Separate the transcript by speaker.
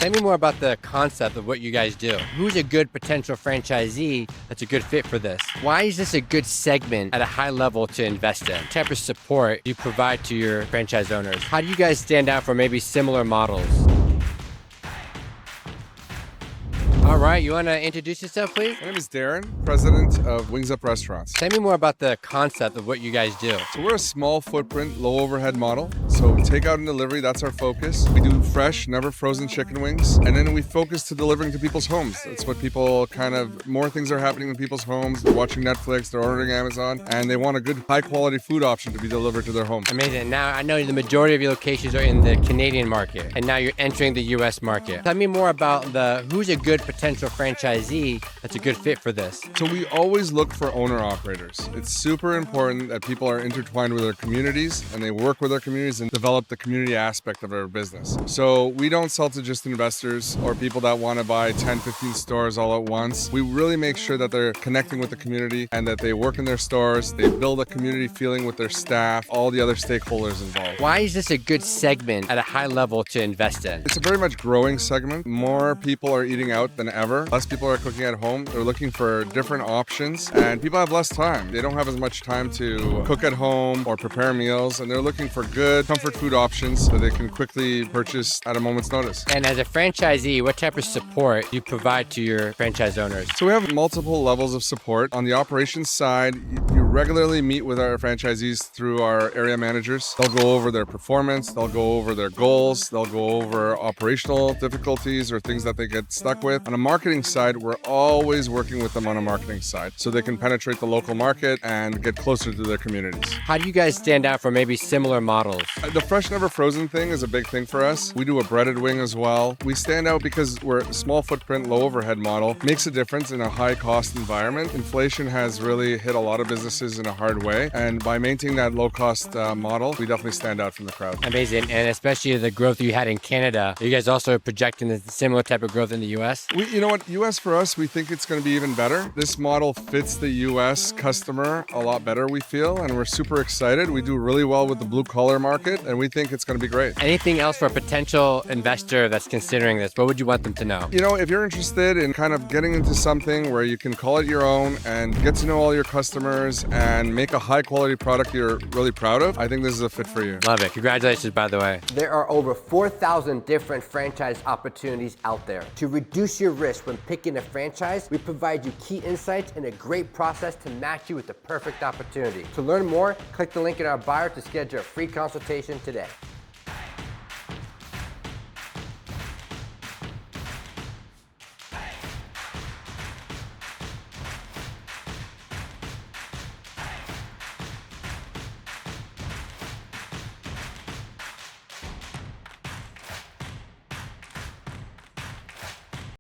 Speaker 1: Tell me more about the concept of what you guys do. Who's a good potential franchisee that's a good fit for this? Why is this a good segment at a high level to invest in? What type of support you provide to your franchise owners? How do you guys stand out for maybe similar models? All right, you want to introduce yourself, please?
Speaker 2: My name is Darren, President of WingsUp Restaurants.
Speaker 1: Tell me more about the concept of what you guys do.
Speaker 2: So we're a small footprint, low overhead model. So takeout and delivery, that's our focus. We do fresh, never frozen chicken wings. And then we focus to delivering to people's homes. That's what people more things are happening in people's homes. They're watching Netflix, they're ordering Amazon, and they want a good high quality food option to be delivered to their home.
Speaker 1: Amazing. Now, I know the majority of your locations are in the Canadian market, and now you're entering the US market. Tell me more about who's a good potential franchisee that's a good fit for this.
Speaker 2: So we always look for owner-operators. It's super important that people are intertwined with their communities and they work with their communities and develop the community aspect of their business. So we don't sell to just investors or people that want to buy 10, 15 stores all at once. We really make sure that they're connecting with the community and that they work in their stores, they build a community feeling with their staff, all the other stakeholders involved.
Speaker 1: Why is this a good segment at a high level to invest in?
Speaker 2: It's a very much growing segment. More people are eating out than ever. Less people are cooking at home. They're looking for different options and people have less time. They don't have as much time to cook at home or prepare meals, and they're looking for good comfort food options that they can quickly purchase at a moment's notice.
Speaker 1: And as a franchisee, what type of support do you provide to your franchise owners?
Speaker 2: So we have multiple levels of support. On the operations side, you regularly meet with our franchisees through our area managers. They'll go over their performance, they'll go over their goals, they'll go over operational difficulties or things that they get stuck with. On a marketing side, we're always working with them on a marketing side so they can penetrate the local market and get closer to their communities.
Speaker 1: How do you guys stand out for maybe similar models?
Speaker 2: The fresh never frozen thing is a big thing for us. We do a breaded wing as well. We stand out because we're a small footprint, low overhead model. Makes a difference in a high cost environment. Inflation has really hit a lot of businesses in a hard way, and by maintaining that low cost model, we definitely stand out from the crowd.
Speaker 1: Amazing. And especially the growth you had in Canada. Are you guys also projecting a similar type of growth in the US?
Speaker 2: You know what, US for us, we think it's going to be even better. This model fits the US customer a lot better, we feel, and we're super excited. We do really well with the blue collar market, and we think it's going to be great.
Speaker 1: Anything else for a potential investor that's considering this? What would you want them to know?
Speaker 2: You know, if you're interested in kind of getting into something where you can call it your own and get to know all your customers and make a high quality product you're really proud of, I think this is a fit for you.
Speaker 1: Love it. Congratulations, by the way. There are over 4,000 different franchise opportunities out there. To reduce your risk when picking a franchise, we provide you key insights and a great process to match you with the perfect opportunity. To learn more, click the link in our bio to schedule a free consultation today.